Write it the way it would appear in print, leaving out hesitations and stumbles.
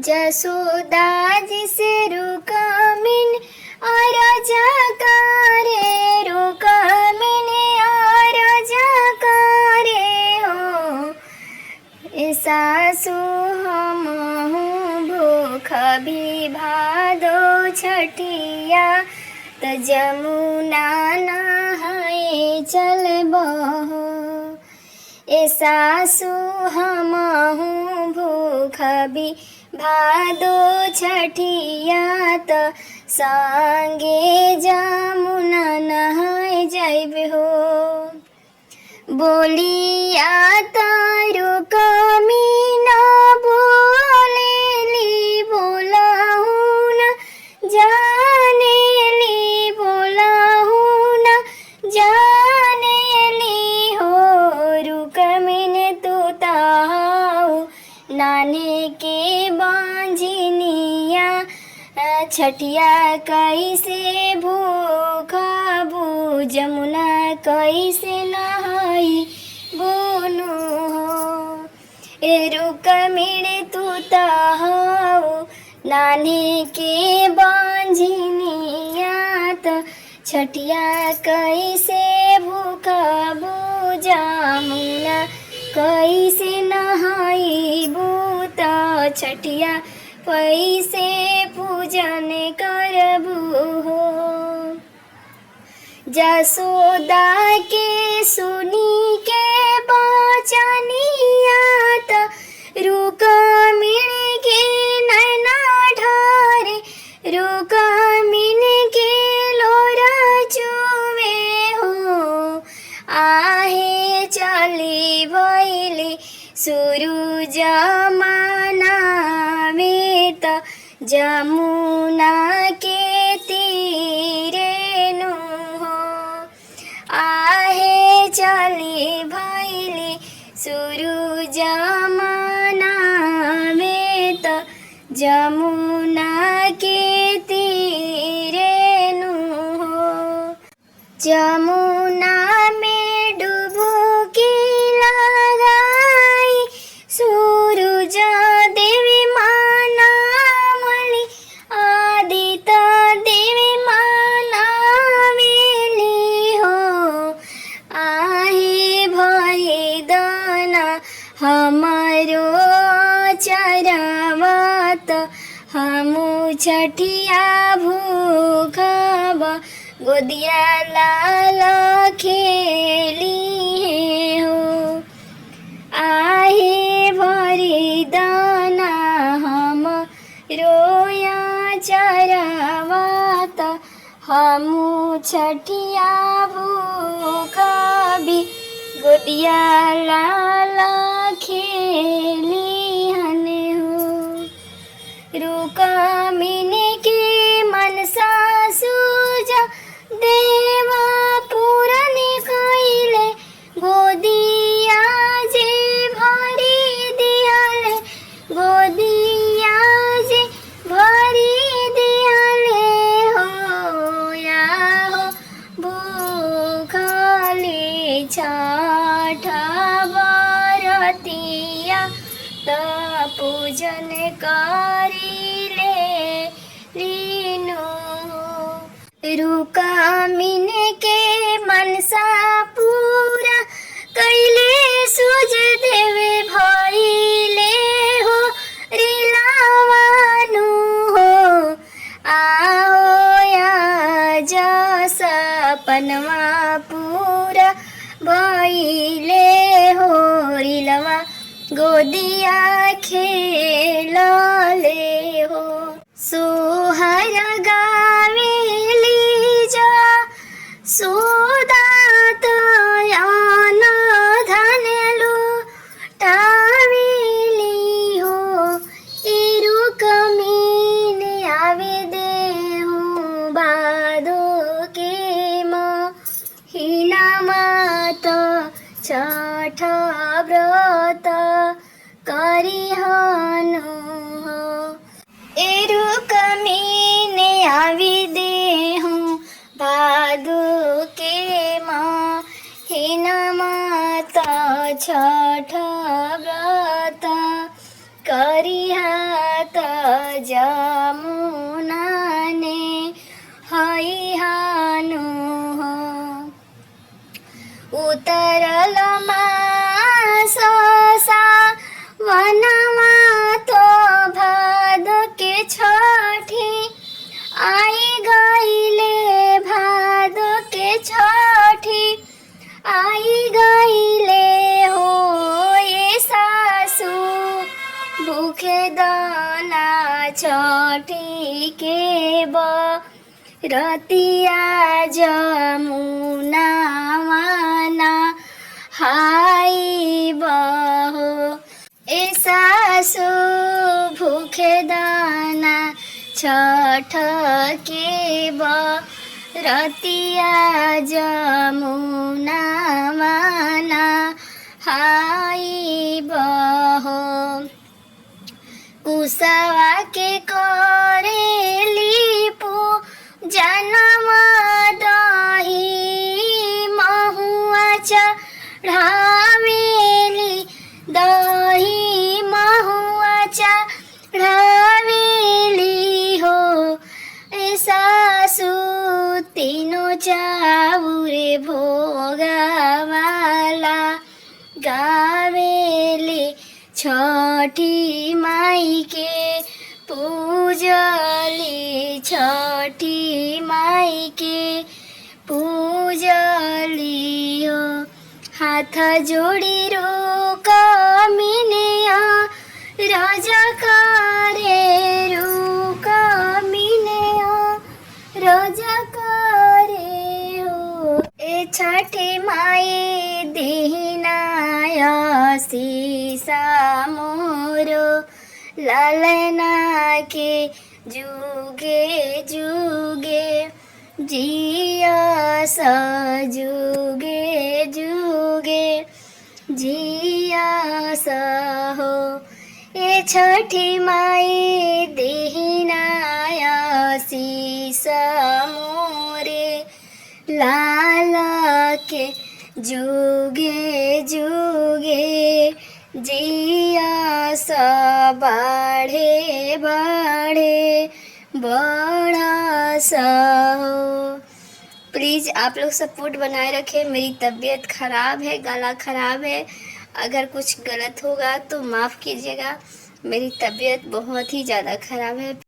जसोदा जिसे रुकामिन आराजा करे रुकामिन आराजा करे हो सासु हम भूख भी भादो छठिया त जमुना नहाए चल बहो ए सासु हमहु भूख भी भादो छठिया त संगे जमुना नहाए जाइबे हो बोलिया तारू कमी न बोलेली बोलाहू न जानेली बोलाहू न जानेली हो रुकमिन तू ताऊ नाने के बांझिनिया छठिया कैसे भूखबू जमुना कैसे नहाई बोनु हो ए रुकमिन तू ताऊ नाने के बांझिनिया त छठिया कैसे भूखबू जमुना कैसे नहाई बूत छठिया कैसे पूजन करबू हो जसोदा के सुनी के बचनिया त रुकमिन के नैना ढारे रुकमिन के लोरा चुवे हो आहे चली भैली सुरुज मनावे त जमुना के तीरे नु हो आहे चली भैली सुरुज मनावे त जमुना के तीरे नु हो जमुना में डुबकी लगाई सूरज देवी माना मली आदिता देवी माना मिली हो आहे भई दाना हमारो चरवात हमू छठिया भूखब गोदिया लाल खेली हो आहे भरी दाना हम रोया चरवात हमू छठिया भूखबी गोदिया लाल खेली हने हो रुकमिन के मनसा सूजा देवा पूरन कइले गोदिया जे भरी दियाले गोदिया जे भरी दियाले हो या हो भूखले छठ बरतिया त पूजन करिले लीनु रुकमिन के मनसा पूरा कैले सूज देवे भइले हो रिलावानु हो आओ या जस सपनवा पूरा भइले हो रिलवा गोदिया खेलले हो सोहर गावेली जा सोदात यान धनलु टावेली हो इरु कमीन आवे दे हूँ बादो के हिना मात छठ व्रत करिहनु हो एरु कमीन आवी देहु भादु के हिना माता छठ व्रत करिहा त जमुना ने हैहानु हो उतरल माससा वनमा तो भाद के छठी आई गईले भाद के छठी आई गईले हो ये सासू भूखे दाना छठी के रतिया जमुना माना हाई बहो ए सासू भूखे दाना छठ के रतिया जमुना माना हाई बहो कुसवा के करेली जन्म दही महुआ चढ़ावेली दही महुआ चढ़ावेली हो सासू तीनों चाउरे भोगावाला गावेली छठी माई के पूजली छठी माई के पूजली हो हाथ जोड़ी रोक मिनिया राजा करे रोक मिनिया राजा करे हो ए छठी माई दीनाया सीसा मोरो लालना के जुगे जुगे जिया जुगे जुगे जिया हो ए छठी माई दीनाया सीसा मोरे लाल के जुगे जुगे जिया बाढ़े बाढ़े बड़ा हो प्लीज़ आप लोग सपोर्ट बनाए रखें। मेरी तबीयत ख़राब है, गला ख़राब है, अगर कुछ गलत होगा तो माफ़ कीजिएगा। मेरी तबीयत बहुत ही ज़्यादा ख़राब है।